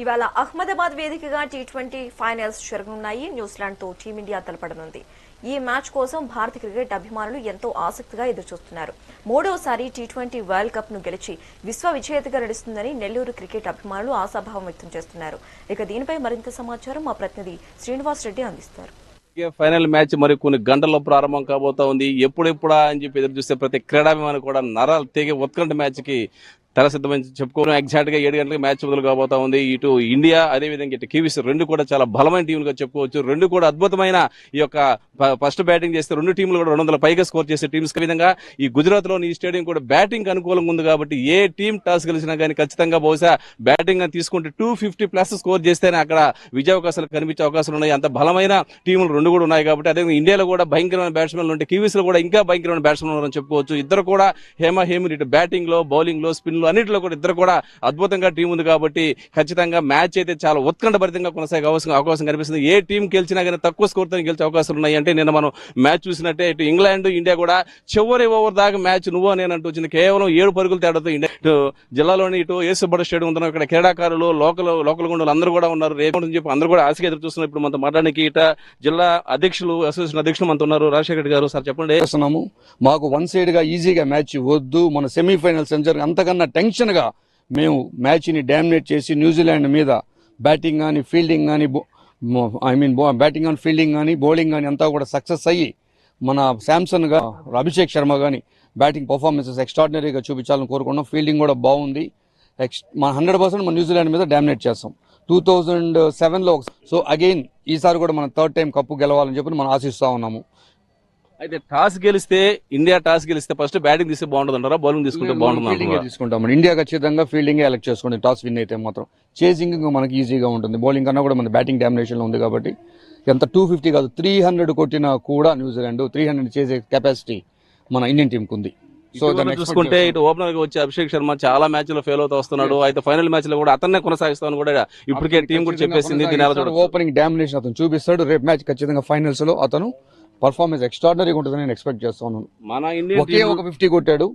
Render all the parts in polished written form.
ఇవాళ అహ్మదాబాద్ వేదికగా T20 finals జరగనున్నాయి. న్యూజిలాండ్తో టీమిండియా తలపడనుంది. ఈ మ్యాచ్ కోసం భారత క్రికెట్ అభిమానులు ఎంతో ఆసక్తిగా ఎదురుచూస్తున్నారు. మూడోసారి టీ20 వరల్డ్ కప్ ను గెలిచి విశ్వ విజేతగా నడుస్తుందని నెల్లూరు క్రికెట్ అభిమానులు ఆశాభావం వ్యక్తం చేస్తున్నారు. ఇక దీనిపై మరింత సమాచారం మా ప్రతినిధి శ్రీనివాస్ రెడ్డి అందిస్తారు. ఫైనల్ మ్యాచ్ మరి కొన్ని గంటల్లో ప్రారంభం కాబోతా ఉంది. ఎప్పుడెప్పుడా అని చెప్పి ఎదురు చూస్తే ప్రతి క్రీడాభిమాని కూడా నరాలు తెగే ఉత్కంఠ మ్యాచ్ కి తెర సిద్ధమని చెప్పుకోవడం. ఎగ్జాక్ట్ గా 7 గంటలకు మ్యాచ్ మొదలు కాబోతా ఉంది. ఇటు ఇండియా అదేవిధంగా ఇటు కివీస్ రెండు కూడా చాలా బలమైన టీంలుగా చెప్పుకోవచ్చు. రెండు కూడా అద్భుతమైన ఈ యొక్క ఫస్ట్ బ్యాటింగ్ చేస్తే రెండు టీంలు కూడా 200 పైగా స్కోర్ చేసే టీమ్స్. విధంగా ఈ గుజరాత్ లోని ఈ స్టేడియం కూడా బ్యాటింగ్ అనుకూలంగా ఉంది కాబట్టి ఏ టీం టాస్ గెలిచినా కానీ ఖచ్చితంగా బహుశా బ్యాటింగ్ అని తీసుకుంటే 250+ స్కోర్ చేస్తేనే అక్కడ విజయ అవకాశాలు కనిపించే అవకాశాలు ఉన్నాయి. అంత బలమైన టీములు రెండు కూడా ఉన్నాయి కాబట్టి అదే ఇండియాలో కూడా భయంకరమైన బ్యాట్స్మెన్లు ఉంటే కివీస్ లో కూడా ఇంకా భయంకరమైన బ్యాట్స్మెన్ ఉన్నారని చెప్పుకోవచ్చు. ఇద్దరు కూడా హేమీ ఇటు బ్యాటింగ్ లో బౌలింగ్ లో స్పిన్ లో అన్నింటిలో కూడా ఇద్దరు కూడా అద్భుతంగా టీం ఉంది కాబట్టి ఖచ్చితంగా మ్యాచ్ అయితే చాలా ఉత్కంఠభరితంగా కొనసాగే అవకాశం కనిపిస్తుంది. ఏ టీం గెలిచినా కానీ తక్కువ స్కోర్ తో గెలిచే అవకాశాలు ఉన్నాయి. అంటే నిన్న మనం మ్యాచ్ చూసినట్టే ఇటు ఇంగ్లాండ్ ఇండియా కూడా చివరి ఓవర్ దాకా మ్యాచ్ నువ్వు నేనంటూ వచ్చింది. కేవలం 7 పరుగుల తేడాతో ఇండియా ఇటు జిల్లాలోని ఇటు ఏసుబడ స్టేడియం ఉంటున్నారు. ఇక్కడ క్రీడాకారులు లోకల్ గుండెలు అందరూ కూడా ఉన్నారు. రేపు చెప్పి అందరూ కూడా ఆశగా ఎదురు చూస్తున్నారు. ఇప్పుడు మనతో మాట్లాడడానికి ఇట జిల్లా అధ్యక్షులు అసోసియేషన్ అధ్యక్షులు మనతో ఉన్నారు. రాజశేఖర రెడ్డి గారు, సార్ చెప్పండి. మాకు వన్ సైడ్ గా ఈజీగా మ్యాచ్ వద్దు, మన సెమీఫైనల్స్ అంతకన్నా టెన్షన్ గా మేము మ్యాచ్ ని డామినేట్ చేసి న్యూజిలాండ్ మీద బ్యాటింగ్ కానీ ఫీల్డింగ్ కానీ బ్యాటింగ్ కానీ ఫీల్డింగ్ కానీ బౌలింగ్ కానీ అంతా కూడా సక్సెస్ అయ్యి మన శాంసన్ గా అభిషేక్ శర్మ కానీ బ్యాటింగ్ పర్ఫార్మెన్సెస్ ఎక్స్ట్రాడినరీగా చూపించాలని కోరుకున్నాం. ఫీల్డింగ్ కూడా బాగుంది. మన 100% మన న్యూజిలాండ్ మీద డామినేట్ చేస్తాం. 2007లో సో అగైన్ ఈసారి కూడా మనం థర్డ్ టైం కప్పు గెలవాలని చెప్పి మనం ఆశిస్తా ఉన్నాము. అయితే టాస్ గెలిస్తే ఇండియా ఫస్ట్ బ్యాటింగ్ తీస్తే బాగుంటుంది అంటారా, బౌలింగ్ తీసుకుంటే బాగుంటుంది? తీసుకుంటాం. ఇండియా ఖచ్చితంగా ఫీల్డింగ్ ఎలక్ట్ చేసుకుంటే టాస్ విన్ అయితే మాత్రం చేసింగ్ మనకి ఈజీగా ఉంటుంది. బౌలింగ్ కన్నా కూడా మన బ్యాటింగ్ డామినేషన్ లో ఉంది కాబట్టి ఎంత 250 కాదు 300 కొట్టినా కూడా న్యూజిలాండ్ 300 చేసే కెపాసిటీ మన ఇండియన్ టీం కు ఉంది. సో చూసుకుంటే ఇటు ఓపెనర్ గా వచ్చే అభిషేక్ శర్మ చాలా మ్యాచ్ లో ఫెయిల్ అవుతూ వస్తున్నాడు. అయితే ఫైనల్ మ్యాచ్ లో కూడా అతన్నే కొనసాగిస్తామని కూడా ఇప్పటికే టీం కూడా చెప్పేసింది. ఓపెనింగ్ డామినేషన్ అతను చూపిస్తాడు. రేపు మ్యాచ్ ఖచ్చితంగా ఫైనల్స్ లో అతను పర్ఫార్మెన్స్ ఎక్స్ట్రాడినరీగా ఉంటుందని నేను ఎక్స్పెక్ట్ చేస్తాను. మన ఇండియన్ ఒకే ఒక 50 కొట్టాడు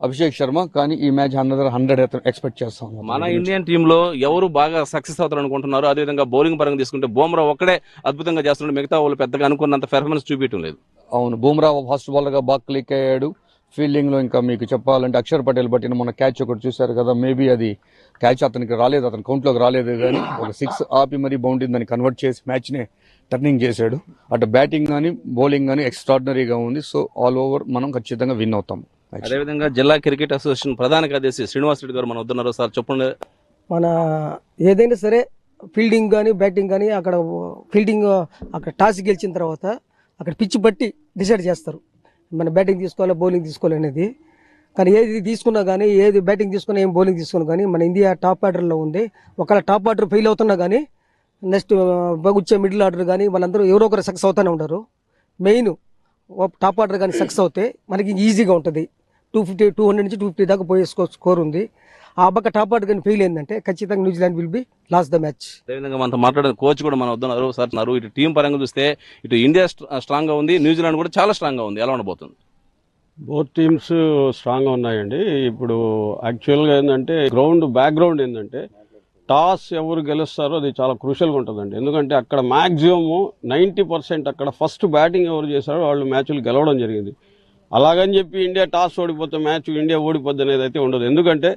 అభిషేక్ శర్మ, కానీ ఈ మ్యాచ్ 100 ఎక్స్పెక్ట్ చేస్తాను. మన ఇండియన్ టీమ్ లో ఎవరు బాగా సక్సెస్ అవుతారు అనుకుంటున్నారు? అదేవిధంగా బౌలింగ్ పరంగా తీసుకుంటే బుమ్రా ఒక్కడే అద్భుతంగా చేస్తున్నాడు. మిగతా వాళ్ళు పెద్దగా అనుకున్నంత పెర్ఫార్మెన్స్ చూపించడం లేదు. అవును, బుమ్రా ఫస్ట్ బాల్ గా బాగా క్లిక్ అయ్యాడు. ఫీల్డింగ్ లో ఇంకా మీకు చెప్పాలంటే అక్షర్ పటేల్ బట్టిన మన క్యాచ్ ఒకటి చూశారు కదా, మేబీ అది క్యాచ్ అతనికి రాలేదు, అతని కౌంట్ లోకి రాలేదు, కానీ ఒక 6 ఆపి మరీ బౌండరీ దాన్ని కన్వర్ట్ చేసి మ్యాచ్ నే టర్నింగ్ చేశాడు. అటు బ్యాటింగ్ కానీ బౌలింగ్ కానీ ఎక్స్ట్రాడినరీగా ఉంది. సో ఆల్ ఓవర్ మనం ఖచ్చితంగా విన్ అవుతాం. అదేవిధంగా జిల్లా క్రికెట్ అసోసియేషన్ ప్రధాన కార్యదర్శి శ్రీనివాస్ రెడ్డి గారు మన వద్దన్నారు. సార్ చెప్పండి. మన ఏదైనా సరే ఫీల్డింగ్ కానీ బ్యాటింగ్ కానీ అక్కడ ఫీల్డింగ్ అక్కడ టాస్ గెలిచిన తర్వాత అక్కడ పిచ్ బట్టి డిసైడ్ చేస్తారు మన బ్యాటింగ్ తీసుకోవాలి బౌలింగ్ తీసుకోవాలి అనేది. కానీ ఏది తీసుకున్నా కానీ ఏది బ్యాటింగ్ తీసుకున్నా ఏం బౌలింగ్ తీసుకున్నా కానీ మన ఇండియా టాప్ ఆర్డర్లో ఉంది. ఒకవేళ టాప్ ఆర్డర్ ఫెయిల్ అవుతున్నా కానీ నెక్స్ట్ వచ్చే మిడిల్ ఆర్డర్ కానీ వాళ్ళందరూ ఎవరో ఒకరు సక్సెస్ అవుతూనే ఉంటారు. మెయిన్ టాప్ ఆర్డర్ కానీ సక్సెస్ అవుతే మనకి ఈజీగా ఉంటుంది. 200 నుంచి 250 దాకా పోయే స్కోర్ ఉంది. ఆ పక్క టాప్ ఆర్డర్ కానీ ఫెయిల్ అయిందంటే ఖచ్చితంగా New Zealand will be last the match. అదేవిధంగా మనతో మాట్లాడిన కోచ్ కూడా మన వద్దన్నారు. సార్ ఇటు టీం పరంగా చూస్తే ఇటు ఇండియా స్ట్రాంగ్ గా ఉంది, న్యూజిలాండ్ కూడా చాలా స్ట్రాంగ్ గా ఉంది. ఎలా ఉండబోతుంది? బోత్ టీమ్స్ స్ట్రాంగ్గా ఉన్నాయండి. ఇప్పుడు యాక్చువల్గా ఏంటంటే బ్యాక్గ్రౌండ్ ఏంటంటే టాస్ ఎవరు గెలుస్తారో అది చాలా క్రూషియల్గా ఉంటుందండి. ఎందుకంటే అక్కడ మ్యాక్సిమం 90% అక్కడ ఫస్ట్ బ్యాటింగ్ ఎవరు చేశారో వాళ్ళు మ్యాచ్లు గెలవడం జరిగింది. అలాగని చెప్పి ఇండియా టాస్ ఓడిపోతే మ్యాచ్ ఇండియా ఓడిపోద్ది అనేది అయితే ఉండదు. ఎందుకంటే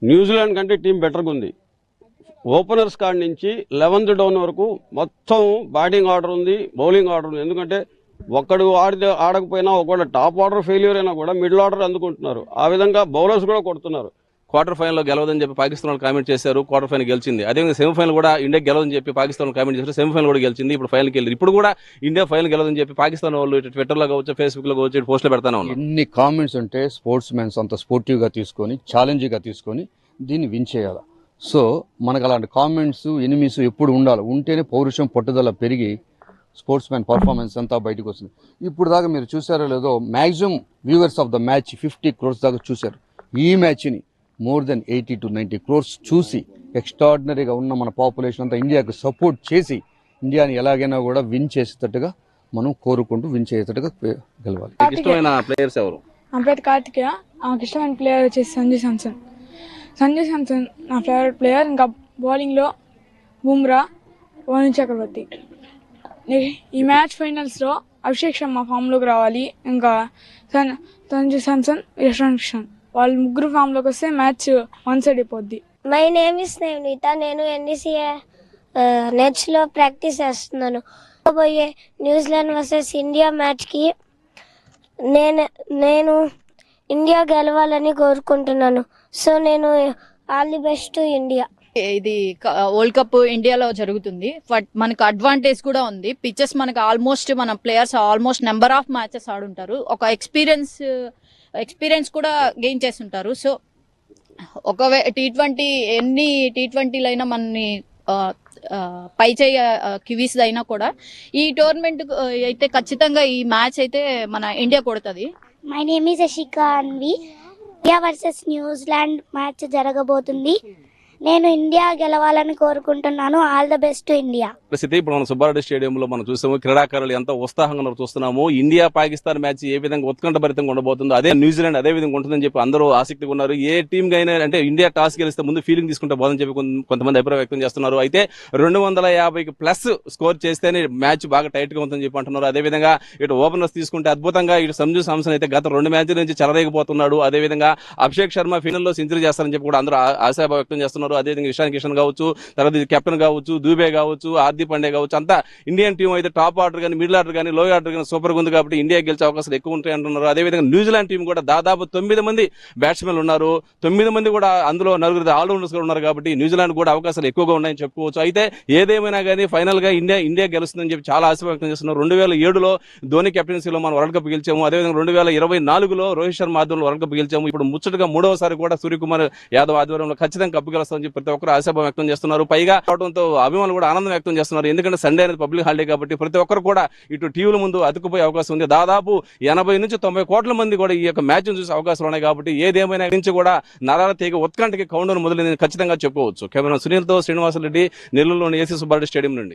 న్యూజిలాండ్ కంటే టీం బెటర్గా ఉంది. ఓపెనర్స్ కాడి నుంచి 11th డౌన్ వరకు మొత్తం బ్యాటింగ్ ఆర్డర్ ఉంది, బౌలింగ్ ఆర్డర్ ఉంది. ఎందుకంటే ఒక్కడు ఆడకపోయినా ఒకవేళ టాప్ ఆర్డర్ ఫెయిల్యూర్ అయినా కూడా మిడిల్ ఆర్డర్ అందుకుంటున్నారు. ఆ విధంగా బౌలర్స్ కూడా కొడుతున్నారు. క్వార్టర్ ఫైనల్ లో గెలవదని చెప్పి పాకిస్తాన్ వాళ్ళు కామెంట్ చేశారు, క్వార్టర్ ఫైనల్ గెలిచింది. అదేవిధంగా సెమీఫైనల్ కూడా ఇండియా గెలవదని చెప్పి పాకిస్తాన్ వాళ్ళు కామెంట్ చేశారు, సెమీఫైనల్ కూడా గెలిచింది. ఇప్పుడు ఫైనల్కి వెళ్ళి ఇప్పుడు కూడా ఇండియా ఫైనల్ గెలవదని చెప్పి పాకిస్తాన్ వాళ్ళు ట్విట్టర్ లో కావచ్చు, ఫేస్బుక్ లో కావచ్చు, పోస్ట్ లో పెడతానే ఉన్నారు. ఎన్ని కామెంట్స్ ఉంటే స్పోర్ట్స్ మెన్స్ అంత స్పోర్టివ్ గా తీసుకొని ఛాలెంజ్ గా తీసుకొని దీన్ని విన్ చేయాలి. సో మనకు అలాంటి కామెంట్స్ ఎనిమిస్ ఎప్పుడు ఉండాలి, ఉంటేనే పౌరుషం పట్టుదల పెరిగి స్పోర్ట్స్ మ్యాన్ పర్ఫార్మెన్స్ అంతా బయటకు వస్తుంది. ఇప్పుడు దాకా మీరు చూసారో లేదో maximum viewers of the match 50 crores దాకా చూశారు. ఈ మ్యాచ్ని more than 80 to 90 crores చూసి ఎక్స్ట్రాడినరీగా ఉన్న మన పాపులేషన్ అంతా ఇండియాకు సపోర్ట్ చేసి ఇండియాని ఎలాగైనా కూడా విన్ చేసేటట్టుగా మనం కోరుకుంటూ విన్ చేసేటట్టుగా గెలవాలి. ఇష్టమైన ప్లేయర్స్ ఎవరు? నా పేరు కార్తికేయ. నాకు ఇష్టమైన ప్లేయర్ వచ్చేసి సంజు శాంసన్. నా ఫేవరెట్ ప్లేయర్. ఇంకా బౌలింగ్లో బుమ్రా, వరుణ్ చక్రవర్తి. ఈ మ్యాచ్ ఫైనల్స్లో అభిషేక్ శర్మ ఫామ్లోకి రావాలి, ఇంకా సంజు శాంసన్, యశ్వంత్ కిషన్ వాళ్ళు ముగ్గురు ఫామ్లోకి వస్తే మ్యాచ్ వన్ సైడ్ అయిపోద్ది. మై నేమ్ ఇస్ నేమ్నిత. నేను ఎన్డీసీఏ నెట్స్లో ప్రాక్టీస్ చేస్తున్నాను. పోయే న్యూజిలాండ్ వర్సెస్ ఇండియా మ్యాచ్కి నేను ఇండియా గెలవాలని కోరుకుంటున్నాను. సో నేను all the best to India. ఇది వరల్డ్ కప్ ఇండియాలో జరుగుతుంది, బట్ మనకు అడ్వాంటేజ్ కూడా ఉంది. పిచెస్ మనకు ఆల్మోస్ట్ మన players almost number of matches ఆడుంటారు, ఒక ఎక్స్పీరియన్స్ కూడా గెయిన్ చేస్తుంటారు. సో ఒకవేళ ఎన్ని టీ20 అయినా మనని పై చేయ కివీస్ అయినా కూడా ఈ టోర్నమెంట్ అయితే ఖచ్చితంగా ఈ మ్యాచ్ అయితే మన ఇండియా కొడుతుంది. My name is Yashika Anvi. India versus New Zealand match జరగబోతుంది. నేను ఇండియా గెలవాలని కోరుకుంటున్నాను. All the best to India. పరిస్థితి ఇప్పుడు మనం సుబ్బారెడ్డి స్టేడియంలో మనం చూస్తాము, క్రీడాకారులు ఎంతో ఉత్సాహంగా చూస్తున్నాము. ఇండియా పాకిస్తాన్ మ్యాచ్ ఏ విధంగా ఉత్కంఠభరితంగా ఉండబోతుందో అదే న్యూజిలాండ్ అదే విధంగా ఉంటుందని చెప్పి అందరూ ఆసక్తిగా ఉన్నారు. ఏ టీం అయినా అంటే ఇండియా టాస్ గెలిస్తే ముందు ఫీలింగ్ తీసుకుంటే పోదని చెప్పి కొంతమంది అభిప్రాయం వ్యక్తం చేస్తున్నారు. అయితే 250కి ప్లస్ స్కోర్ చేస్తేనే మ్యాచ్ బాగా టైట్ గా ఉంటుందని చెప్పి అంటున్నారు. అదేవిధంగా ఇటు ఓపెనర్స్ తీసుకుంటే అద్భుతంగా ఇటు సంజు శాంసన్ అయితే గత 2 మ్యాచ్ల నుంచి చెలరేగిపోతున్నాడు. అదేవిధంగా అభిషేక్ శర్మ ఫైనల్లో సెంచరీ చేస్తారని చెప్పి కూడా అందరూ ఆశాభావం వ్యక్తం చేస్తున్నారు. అదేవిధంగా ఇషాన్ కిషన్ కావచ్చు, తర్వాత కెప్టెన్ కావచ్చు, దూబే కావచ్చు, హార్దిక్ పాండే కావచ్చు, అంతా ఇండియన్ టీం అయితే టాప్ ఆర్డర్ కానీ మిడిల్ ఆర్డర్ కానీ లోయర్ ఆర్డర్ కానీ సూపర్ గా ఉంది కాబట్టి ఇండియా గెలిచే అవకాశాలు ఎక్కువ ఉంటాయి అంటున్నారు. అదేవిధంగా న్యూజిలాండ్ టీం కూడా దాదాపు 9 మంది బ్యాట్స్మెన్లు ఉన్నారు. 9 మంది కూడా అందులో 4 ఆల్రౌండర్స్ కూడా ఉన్నారు కాబట్టి న్యూజిలాండ్ కూడా అవకాశాలు ఎక్కువగా ఉన్నాయని చెప్పుకోవచ్చు. అయితే ఏదేమైనా కానీ ఫైనల్ గా ఇండియా గెలుస్తుందని చెప్పి చాలా ఆశ వ్యక్తం చేస్తున్నారు. 2007లో ధోని కెప్టెన్సీలో మనం వరల్డ్ కప్ గెలిచాము. అదేవిధంగా 2024లో రోహిత్ శర్మ ఆధ్వర్యంలో వరల్డ్ కప్ గెలిచాము. ఇప్పుడు ముచ్చటగా 3వసారి కూడా సూర్యకుమార్ యాదవ్ ఆధ్వర్యంలో ఖచ్చితంగా కప్పు గెలుస్తామని చెప్పి ప్రతి ఒక్కరు ఆశాభావం వ్యక్తం చేస్తున్నారు. పైగా రావడంతో అభిమానులు కూడా ఆనందం వ్యక్తం చేస్తున్నారు. ఎందుకంటే సండే అనేది పబ్లిక్ హాలిడే కాబట్టి ప్రతి ఒక్కరు కూడా ఇటు టీవీల ముందు అతుకుపోయే అవకాశం ఉంది. దాదాపు 80 నుంచి 90 కోట్ల మంది కూడా ఈ యొక్క మ్యాచ్ చూసే అవకాశాలు ఉన్నాయి కాబట్టి ఏదేమైనా నుంచి కూడా నరాల తీగ ఉత్కంఠకి కౌంటర్ మొదలైందని ఖచ్చితంగా చెప్పుకోవచ్చు. కెమెరా సునీల్తో శ్రీనివాసరెడ్డి, నెల్లూరులోని ఏసీ సుబ్బారెడ్డి స్టేడియం నుండి.